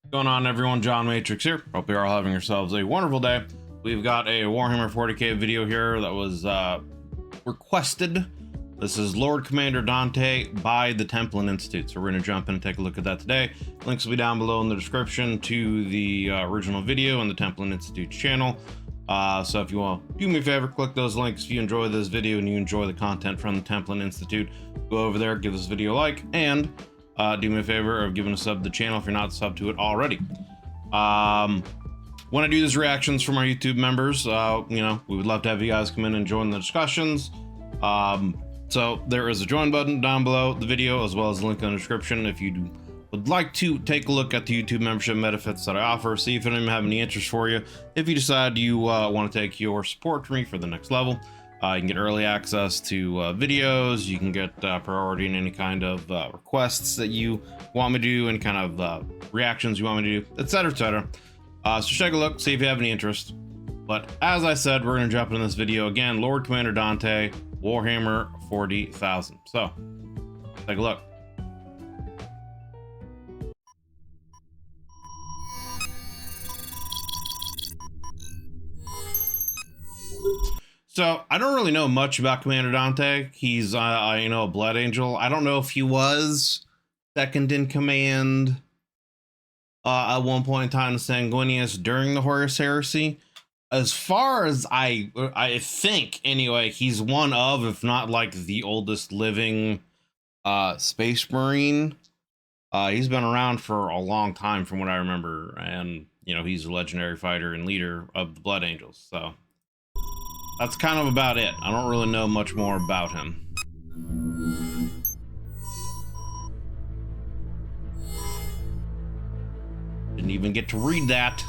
What's going on, everyone? John Matrix here. Hope you're all having yourselves a wonderful day. We've got a Warhammer 40k video here that was requested. This is Lord Commander Dante by the Templin Institute. So we're going to jump in and take a look at that today. Links will be down below in the description to the original video and the Templin Institute channel. So if you want, do me a favor, click those links. If you enjoy this video and you enjoy the content from the Templin Institute, go over there, give this video a like, and do me a favor of giving a sub to the channel if you're not subbed to it already. When I do these reactions from our YouTube members, you know, we would love to have you guys come in and join the discussions. So there is a join button down below the video, as well as a link in the description if you would like to take a look at the YouTube membership benefits that I offer, see if any of them have any interest for you. If you decide you want to take your support for me for the next level, you can get early access to videos, you can get priority in any kind of requests that you want me to do, any kind of reactions you want me to do, etc, etc. So take a look, see if you have any interest. But as I said, we're going to jump into this video again. Lord Commander Dante, Warhammer 40,000. So take a look. So I don't really know much about Commander Dante. He's, you know, a Blood Angel. I don't know if he was second in command at one point in time in Sanguinius during the Horus Heresy. As far as I think, anyway, he's one of, if not like the oldest living Space Marine. He's been around for a long time from what I remember, and you know, he's a legendary fighter and leader of the Blood Angels. So that's kind of about it. I don't really know much more about him. Didn't even get to read that.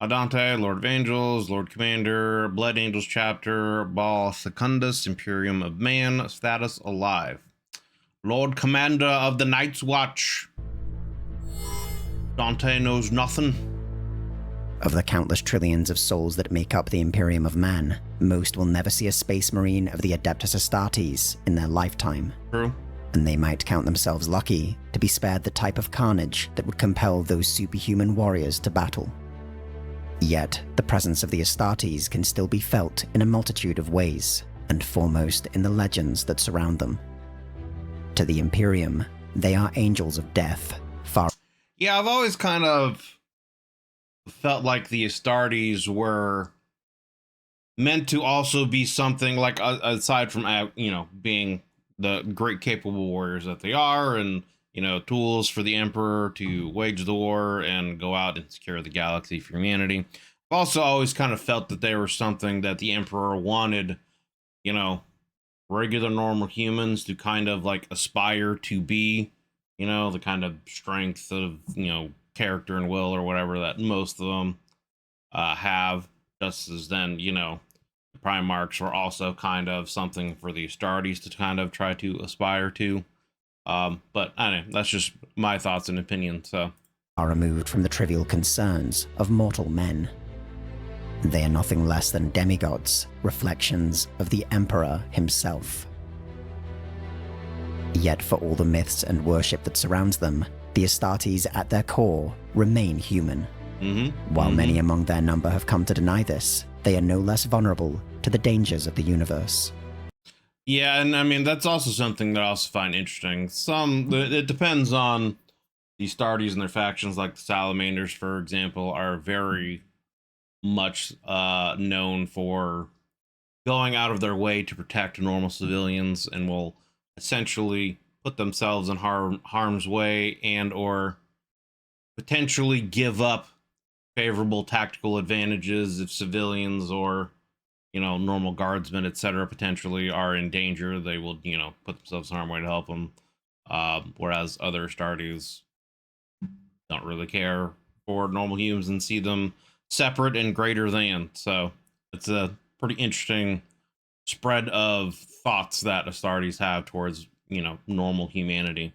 Dante, Lord of Angels, Lord Commander, Blood Angels Chapter, Ball Secundus, Imperium of Man, status alive. Lord Commander of the Night's Watch. Dante knows nothing. Of the countless trillions of souls that make up the Imperium of Man, most will never see a Space Marine of the Adeptus Astartes in their lifetime. True. And they might count themselves lucky to be spared the type of carnage that would compel those superhuman warriors to battle. Yet, the presence of the Astartes can still be felt in a multitude of ways, and foremost in the legends that surround them. To the Imperium, they are angels of death, far... Yeah, I've always kind of felt like the Astartes were meant to also be something like, aside from, you know, being the great capable warriors that they are, and, you know, tools for the Emperor to wage the war and go out and secure the galaxy for humanity. I've also always kind of felt that they were something that the Emperor wanted, you know, regular normal humans to kind of like aspire to be, you know, the kind of strength of, you know, character and will or whatever that most of them have, just as then, you know, the Primarchs were also kind of something for the Astartes to kind of try to aspire to. But I don't know, that's just my thoughts and opinions. So are removed from the trivial concerns of mortal men. They are nothing less than demigods, reflections of the Emperor himself. Yet for all the myths and worship that surrounds them, the Astartes at their core remain human. While many among their number have come to deny this, they are no less vulnerable to the dangers of the universe. Yeah, and I mean, that's also something that I also find interesting. It depends on the Astartes and their factions, like the Salamanders, for example, are very much known for going out of their way to protect normal civilians, and will essentially put themselves in harm's way and or potentially give up favorable tactical advantages if civilians or, you know, normal guardsmen, etc., potentially are in danger. They will, you know, put themselves in harm's way to help them. Whereas other Astartes don't really care for normal humans and see them separate and greater than. So it's a pretty interesting spread of thoughts that Astartes have towards, you know, normal humanity.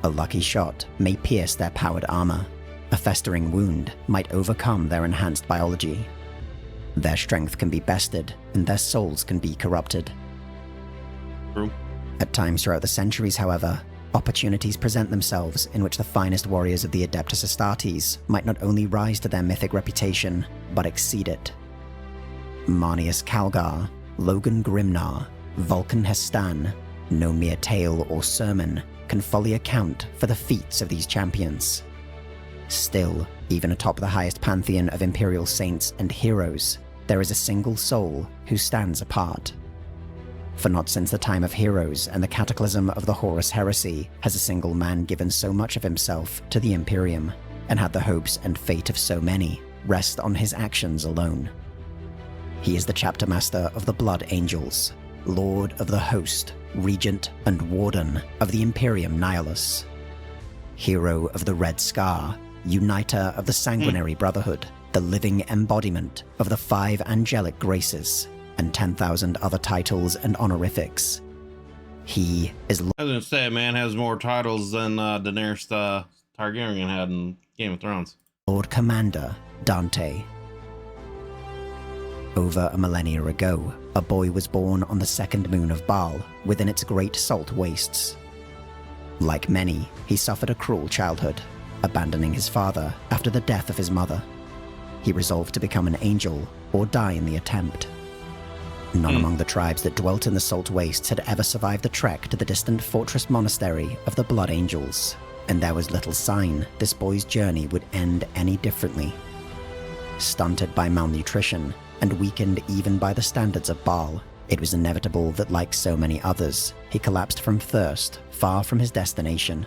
A lucky shot may pierce their powered armor. A festering wound might overcome their enhanced biology. Their strength can be bested, and their souls can be corrupted. True. At times throughout the centuries, however, opportunities present themselves in which the finest warriors of the Adeptus Astartes might not only rise to their mythic reputation, but exceed it. Marneus Calgar, Logan Grimnar, Vulcan Hestan, no mere tale or sermon can fully account for the feats of these champions. Still, even atop the highest pantheon of Imperial saints and heroes, there is a single soul who stands apart. For not since the time of Heroes and the cataclysm of the Horus Heresy has a single man given so much of himself to the Imperium, and had the hopes and fate of so many rest on his actions alone. He is the chapter master of the Blood Angels, Lord of the Host, Regent and Warden of the Imperium Nihilus, Hero of the Red Scar, Uniter of the Sanguinary Brotherhood, the living embodiment of the 5 angelic graces, and 10,000 other titles and honorifics. He is... I was gonna say, a man has more titles than Daenerys Targaryen had in Game of Thrones. Lord Commander Dante. Over a millennia ago, a boy was born on the second moon of Baal, within its great salt wastes. Like many, he suffered a cruel childhood, abandoning his father after the death of his mother. He resolved to become an angel or die in the attempt. None among the tribes that dwelt in the salt wastes had ever survived the trek to the distant fortress monastery of the Blood Angels, and there was little sign this boy's journey would end any differently. Stunted by malnutrition, and weakened even by the standards of Baal, it was inevitable that, like so many others, he collapsed from thirst far from his destination.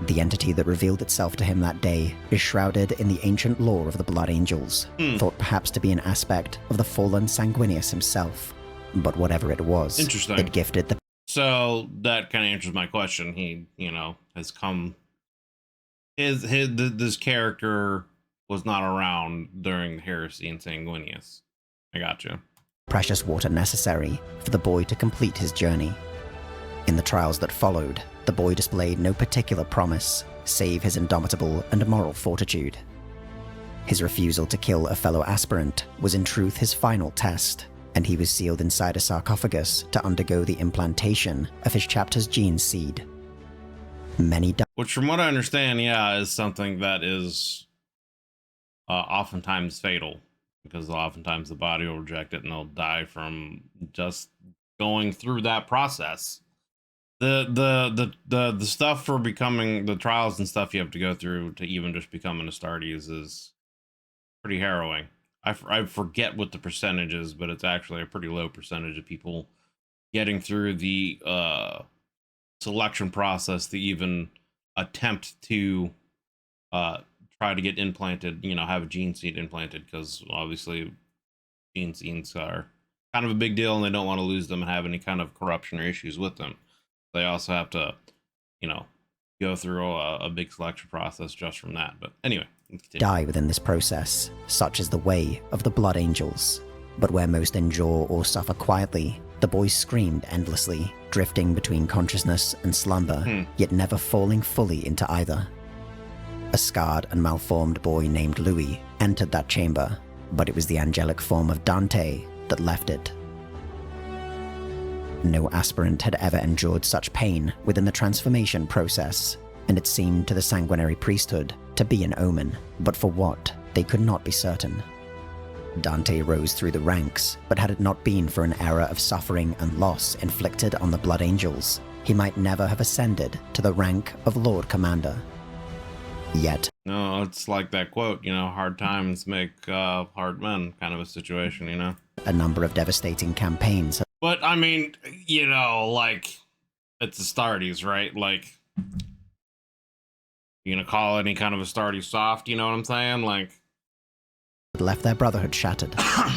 The entity that revealed itself to him that day is shrouded in the ancient lore of the Blood Angels, thought perhaps to be an aspect of the fallen Sanguinius himself. But whatever it was, Interesting. It gifted the... So that kind of answers my question. He, has come... This character was not around during the heresy in Sanguinius. I got you. precious water necessary for the boy to complete his journey. In the trials that followed, the boy displayed no particular promise, save his indomitable and moral fortitude. His refusal to kill a fellow aspirant was in truth his final test, and he was sealed inside a sarcophagus to undergo the implantation of his chapter's gene seed. Many Which, from what I understand, is something that is oftentimes fatal, because oftentimes the body will reject it and they'll die from just going through that process. The stuff for becoming, the trials and stuff you have to go through to even just become an Astartes is pretty harrowing. I forget what the percentage is, but it's actually a pretty low percentage of people getting through the selection process to even attempt to try to get implanted, have a gene seed implanted, because obviously gene seeds are kind of a big deal and they don't want to lose them and have any kind of corruption or issues with them. They also have to, go through a big selection process just from that. But anyway, die within this process, such is the way of the Blood Angels. But where most endure or suffer quietly, the boy screamed endlessly, drifting between consciousness and slumber, yet never falling fully into either. A scarred and malformed boy named Louis entered that chamber, but it was the angelic form of Dante that left it. No aspirant had ever endured such pain within the transformation process, and it seemed to the sanguinary priesthood to be an omen, but for what, they could not be certain. Dante rose through the ranks, but had it not been for an era of suffering and loss inflicted on the Blood Angels, he might never have ascended to the rank of Lord Commander. Yet... No, it's like that quote, hard times make hard men kind of a situation, a number of devastating campaigns. But, I mean, it's Astartes, right? Like, you gonna call any kind of Astartes soft, you know what I'm saying? Left their brotherhood shattered,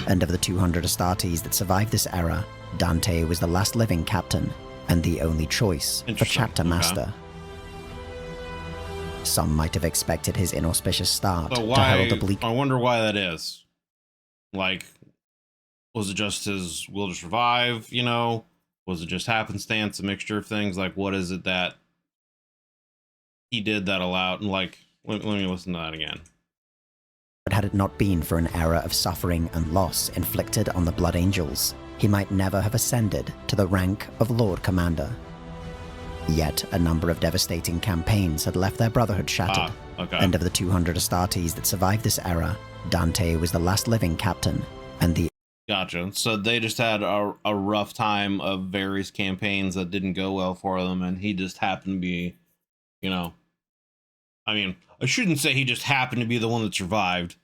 and of the 200 Astartes that survived this era, Dante was the last living captain, and the only choice for chapter master. Some might have expected his inauspicious start to herald the bleak... I wonder why that is. Was it just his will to survive, Was it just happenstance, a mixture of things? What is it that he did that allowed... let me listen to that again. But had it not been for an era of suffering and loss inflicted on the Blood Angels, he might never have ascended to the rank of Lord Commander. Yet, a number of devastating campaigns had left their brotherhood shattered. Okay. And of the 200 Astartes that survived this era, Dante was the last living captain, and the Gotcha. So they just had a rough time of various campaigns that didn't go well for them, and he just happened to be, you know, I mean, I shouldn't say he just happened to be the one that survived,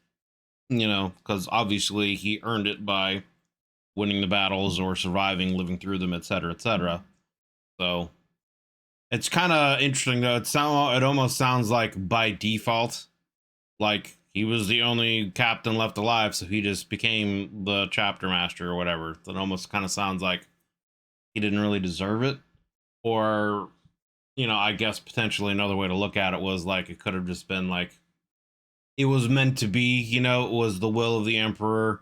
you know, because obviously he earned it by winning the battles or surviving, living through them, etc., etc. So it's kind of interesting, though. It almost sounds like by default, like he was the only captain left alive, so he just became the chapter master or whatever. It almost kind of sounds like he didn't really deserve it. Or, you know, I guess potentially another way to look at it was like it could have just been like it was meant to be, you know, it was the will of the emperor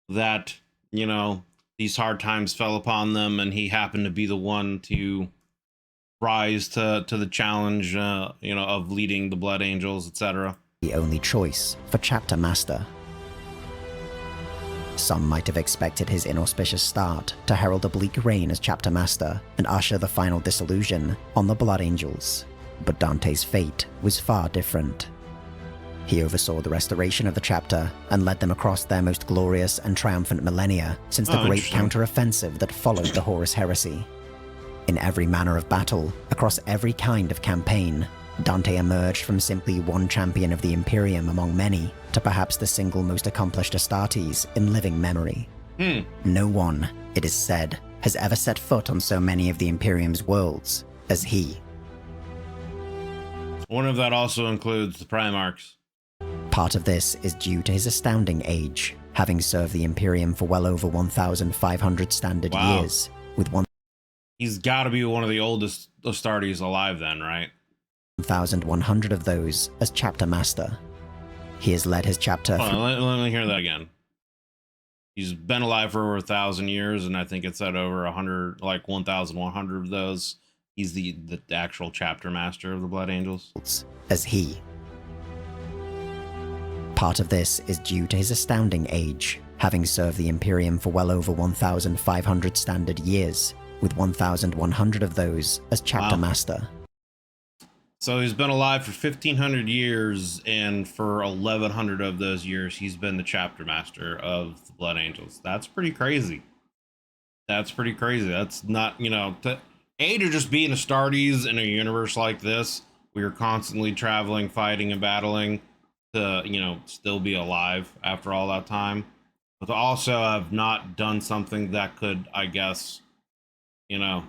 that, you know, these hard times fell upon them, and he happened to be the one to rise to the challenge, you know, of leading the Blood Angels, etc. the only choice for chapter master. Some might have expected his inauspicious start to herald a bleak reign as chapter master and usher the final disillusion on the Blood Angels, but Dante's fate was far different. He oversaw the restoration of the chapter and led them across their most glorious and triumphant millennia since the great counter-offensive that followed the Horus Heresy. In every manner of battle, across every kind of campaign, Dante emerged from simply one champion of the Imperium among many to perhaps the single most accomplished Astartes in living memory. No one, it is said, has ever set foot on so many of the Imperium's worlds as he. One of that also includes the Primarchs. Part of this is due to his astounding age, having served the Imperium for well over 1,500 standard years, with He's got to be one of the oldest Astartes alive then, right? 1,100 of those as chapter master. He has led his chapter Hold on, let me hear that again. He's been alive for over 1,000 years, and I think it's at over 100, like 1,100 of those. He's the actual chapter master of the Blood Angels. As he. Part of this is due to his astounding age, having served the Imperium for well over 1,500 standard years, with 1,100 of those as chapter master. So he's been alive for 1,500 years, and for 1,100 of those years, he's been the chapter master of the Blood Angels. That's pretty crazy. That's pretty crazy. That's not, you know, to just be an Astartes in a universe like this, where you're constantly traveling, fighting, and battling, to, you know, still be alive after all that time, but to also have not done something that could, I guess, you know,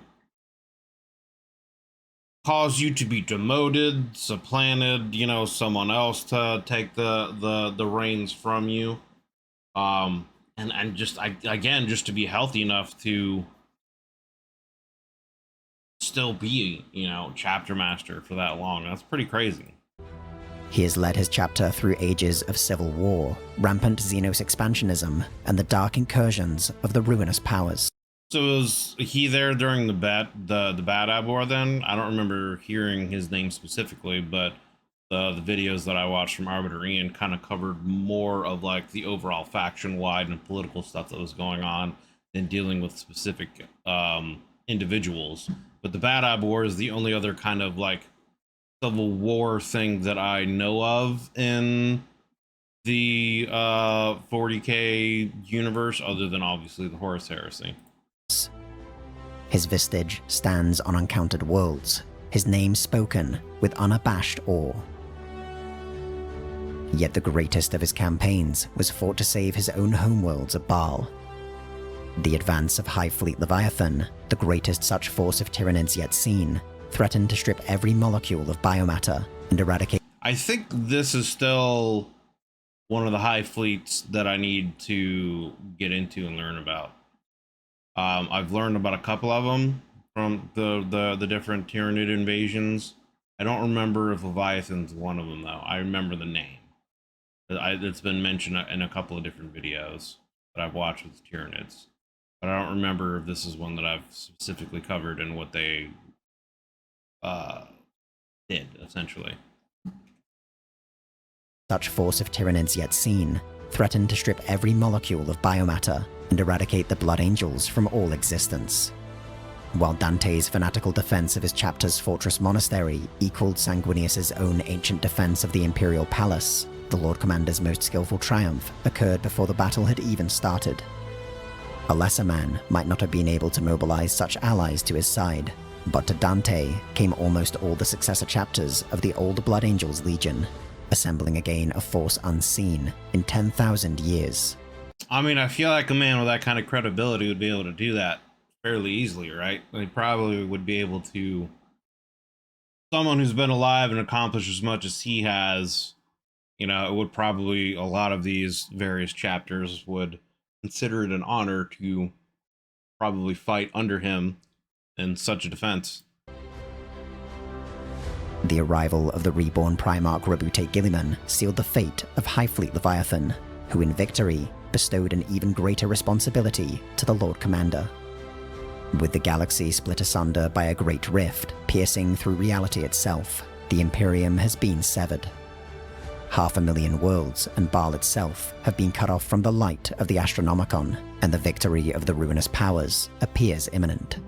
cause you to be demoted, supplanted, you know, someone else to take the reins from you, and just again, just to be healthy enough to still be, you know, chapter master for that long. That's pretty crazy. He has led his chapter through ages of civil war, rampant Xenos expansionism, and the dark incursions of the ruinous powers. So was he there during the Bad Ab War then? I don't remember hearing his name specifically, but the videos that I watched from Arbiter Ian kind of covered more of like the overall faction-wide and political stuff that was going on than dealing with specific individuals. But the Bad Ab War is the only other kind of like Civil War thing that I know of in the 40k universe, other than obviously the Horus Heresy. His vestige stands on uncounted worlds, his name spoken with unabashed awe. Yet the greatest of his campaigns was fought to save his own homeworlds of Baal. The advance of High Fleet Leviathan, the greatest such force of Tyranids yet seen, threatened to strip every molecule of biomatter and eradicate. I think this is still one of the high fleets that I need to get into and learn about. I've learned about a couple of them from the different Tyranid invasions. I don't remember if Leviathan's one of them, though. I remember the name. It's been mentioned in a couple of different videos that I've watched with Tyranids. But I don't remember if this is one that I've specifically covered and what they did, essentially. Such force of Tyranids yet seen threatened to strip every molecule of biomatter and eradicate the Blood Angels from all existence. While Dante's fanatical defense of his chapter's fortress monastery equaled Sanguinius's own ancient defense of the Imperial Palace, the Lord Commander's most skillful triumph occurred before the battle had even started. A lesser man might not have been able to mobilize such allies to his side, but to Dante came almost all the successor chapters of the old Blood Angels Legion, assembling again a force unseen in 10,000 years. I mean, I feel like a man with that kind of credibility would be able to do that fairly easily, right? He probably would be able to... Someone who's been alive and accomplished as much as he has, you know, it would probably, a lot of these various chapters would consider it an honor to probably fight under him in such a defense. The arrival of the reborn Primarch Rabute Gilliman sealed the fate of High Fleet Leviathan, who in victory bestowed an even greater responsibility to the Lord Commander. With the galaxy split asunder by a great rift piercing through reality itself, the Imperium has been severed. 500,000 worlds and Baal itself have been cut off from the light of the Astronomicon, and the victory of the ruinous powers appears imminent.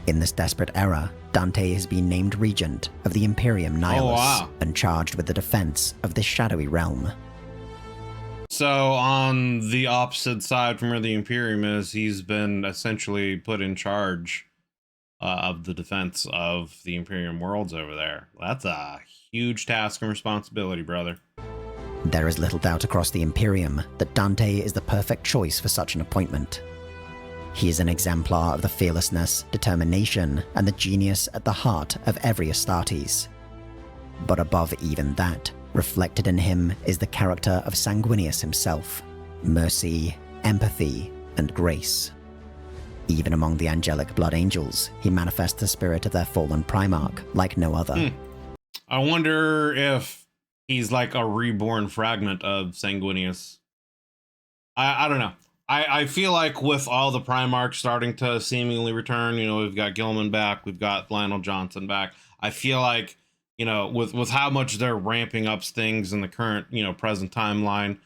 In this desperate era, Dante has been named regent of the Imperium Nihilus and charged with the defense of this shadowy realm. So on the opposite side from where the Imperium is, he's been essentially put in charge of the defense of the Imperium worlds over there. That's a huge task and responsibility, brother. There is little doubt across the Imperium that Dante is the perfect choice for such an appointment. He is an exemplar of the fearlessness, determination, and the genius at the heart of every Astartes. But above even that, reflected in him is the character of Sanguinius himself: mercy, empathy, and grace. Even among the angelic blood angels, he manifests the spirit of their fallen Primarch like no other. I wonder if he's like a reborn fragment of Sanguinius. I don't know. I feel like with all the Primarchs starting to seemingly return, you know, we've got Gilman back, we've got Lionel Johnson back. I feel like, you know, with how much they're ramping up things in the current, you know, present timeline,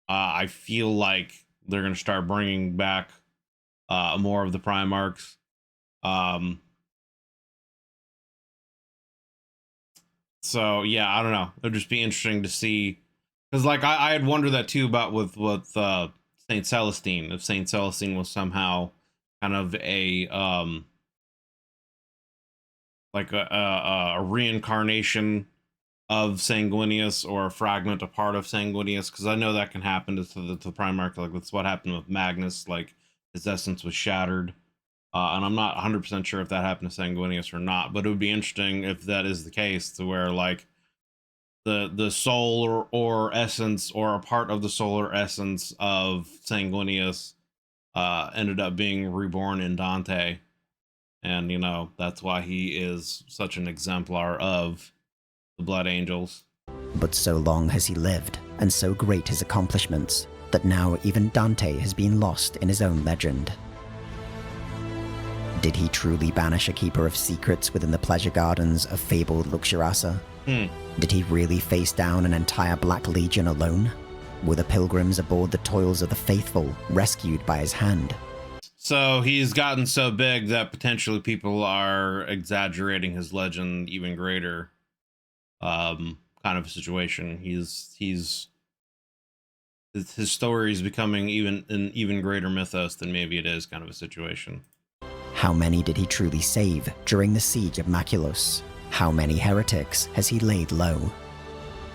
I feel like they're going to start bringing back more of the Primarchs. So yeah, I don't know. It'd just be interesting to see, because like I had wondered that too about with Saint Celestine, if Saint Celestine was somehow kind of a like a reincarnation of Sanguinius, or a fragment, a part of Sanguinius, because I know that can happen to the Primarch. Like that's what happened with Magnus. Like his essence was shattered, and I'm not 100% sure if that happened to Sanguinius or not. But it would be interesting if that is the case, to where like the soul or essence, or a part of the solar essence of Sanguinius ended up being reborn in Dante. And, you know, that's why he is such an exemplar of the Blood Angels. But so long has he lived, and so great his accomplishments, that now even Dante has been lost in his own legend. Did he truly banish a keeper of secrets within the pleasure gardens of fabled Luxurasa? Did he really face down an entire Black Legion alone? Were the pilgrims aboard the Toils of the Faithful rescued by his hand? So he's gotten so big that potentially people are exaggerating his legend even greater, kind of a situation. His story is becoming an even greater mythos than maybe it is kind of a situation. How many did he truly save during the siege of Maculos? How many heretics has he laid low?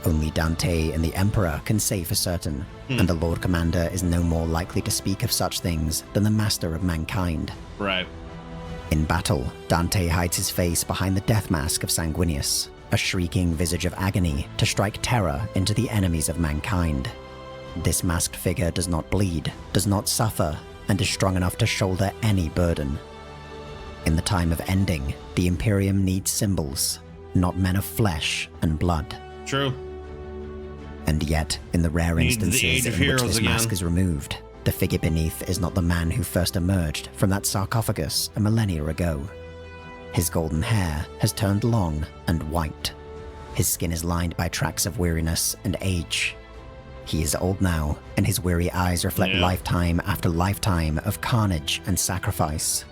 Only Dante and the Emperor can say for certain, and the Lord Commander is no more likely to speak of such things than the master of mankind. Right. In battle, Dante hides his face behind the death mask of Sanguinius, a shrieking visage of agony to strike terror into the enemies of mankind. This masked figure does not bleed, does not suffer, and is strong enough to shoulder any burden. In the time of ending, the Imperium needs symbols, not men of flesh and blood. True. And yet, in the rare instances in which this mask is removed, the figure beneath is not the man who first emerged from that sarcophagus a millennia ago. His golden hair has turned long and white. His skin is lined by tracks of weariness and age. He is old now, and his weary eyes reflect lifetime after lifetime of carnage and sacrifice.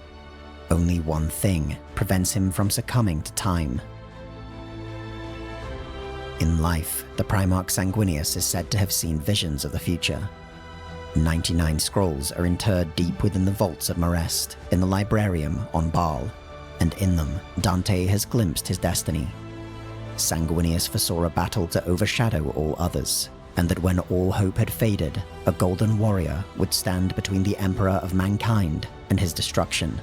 Only one thing prevents him from succumbing to time. In life, the Primarch Sanguinius is said to have seen visions of the future. 99 scrolls are interred deep within the vaults of Marest, in the Librarium on Baal, and in them, Dante has glimpsed his destiny. Sanguinius foresaw a battle to overshadow all others, and that when all hope had faded, a golden warrior would stand between the Emperor of mankind and his destruction.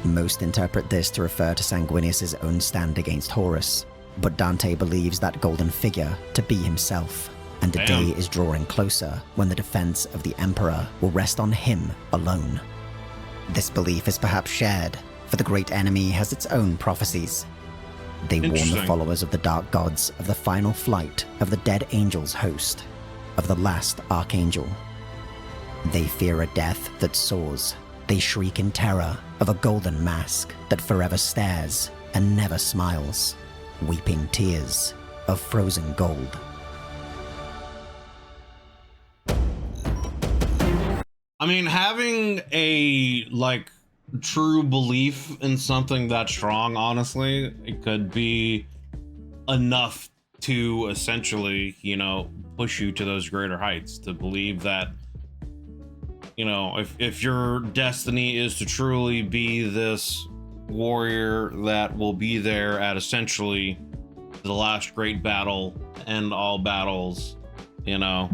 Most interpret this to refer to Sanguinius' own stand against Horus, but Dante believes that golden figure to be himself, and a day is drawing closer when the defense of the Emperor will rest on him alone. This belief is perhaps shared, for the great enemy has its own prophecies. They warn the followers of the dark gods of the final flight of the dead angel's host, of the last archangel. They fear a death that soars. They shriek in terror of a golden mask that forever stares and never smiles, weeping tears of frozen gold. I mean, having a, like, true belief in something that strong, honestly, it could be enough to essentially, you know, push you to those greater heights, to believe that, you know, if your destiny is to truly be this warrior that will be there at essentially the last great battle, end all battles, you know,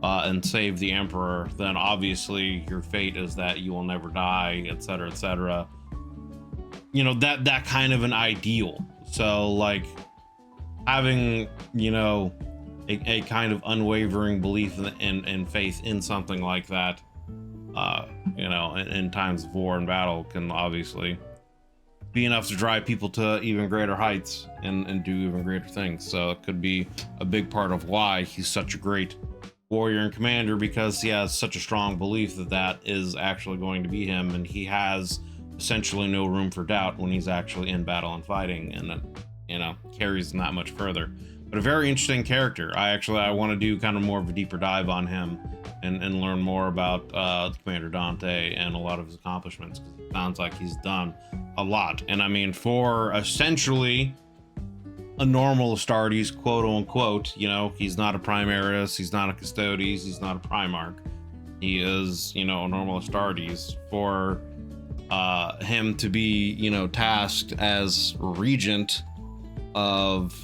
and save the Emperor, then obviously your fate is that you will never die, etc., etc. You know, that kind of an ideal. So, like, having, you know, a kind of unwavering belief and faith in something like that, you know, in times of war and battle can obviously be enough to drive people to even greater heights and do even greater things. So it could be a big part of why he's such a great warrior and commander, because he has such a strong belief that that is actually going to be him, and he has essentially no room for doubt when he's actually in battle and fighting, and it, you know, carries him that much further. But a very interesting character. I want to do kind of more of a deeper dive on him and learn more about Commander Dante and a lot of his accomplishments, because it sounds like he's done a lot. And I mean, for essentially a normal Astartes, quote unquote, you know, he's not a Primaris, he's not a Custodes, he's not a Primarch. He is, you know, a normal Astartes. For him to be, you know, tasked as regent of,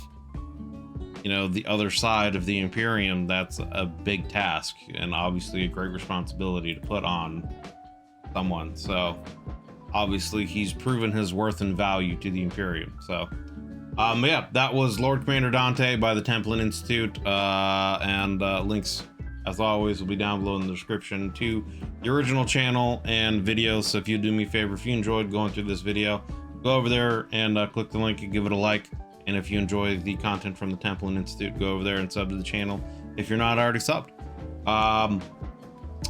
you know, the other side of the Imperium, that's a big task and obviously a great responsibility to put on someone. So obviously he's proven his worth and value to the Imperium. So yeah, that was Lord Commander Dante by the Templin Institute, and links, as always, will be down below in the description to the original channel and videos. So if you do me a favor, if you enjoyed going through this video, go over there and click the link and give it a like. And if you enjoy the content from the Templin Institute, go over there and sub to the channel if you're not already subbed.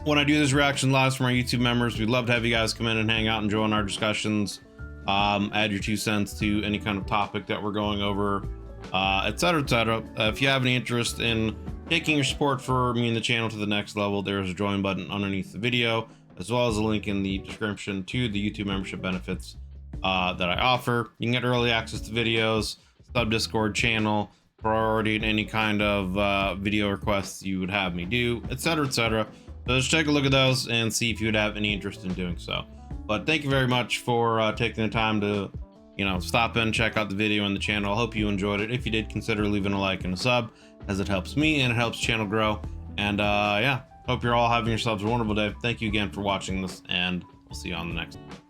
When I do this reaction live from our YouTube members, we'd love to have you guys come in and hang out and join our discussions. Add your 2 cents to any kind of topic that we're going over, etc., etc. If you have any interest in taking your support for me and the channel to the next level, there's a join button underneath the video, as well as a link in the description to the YouTube membership benefits that I offer. You can get early access to videos, sub Discord channel, priority in any kind of video requests you would have me do, etc., etc. So just take a look at those and see if you would have any interest in doing so. But thank you very much for taking the time to, you know, stop in, check out the video and the channel. I hope you enjoyed it. If you did, consider leaving a like and a sub, as it helps me and it helps the channel grow. And yeah, hope you're all having yourselves a wonderful day. Thank you again for watching this, and we'll see you on the next one.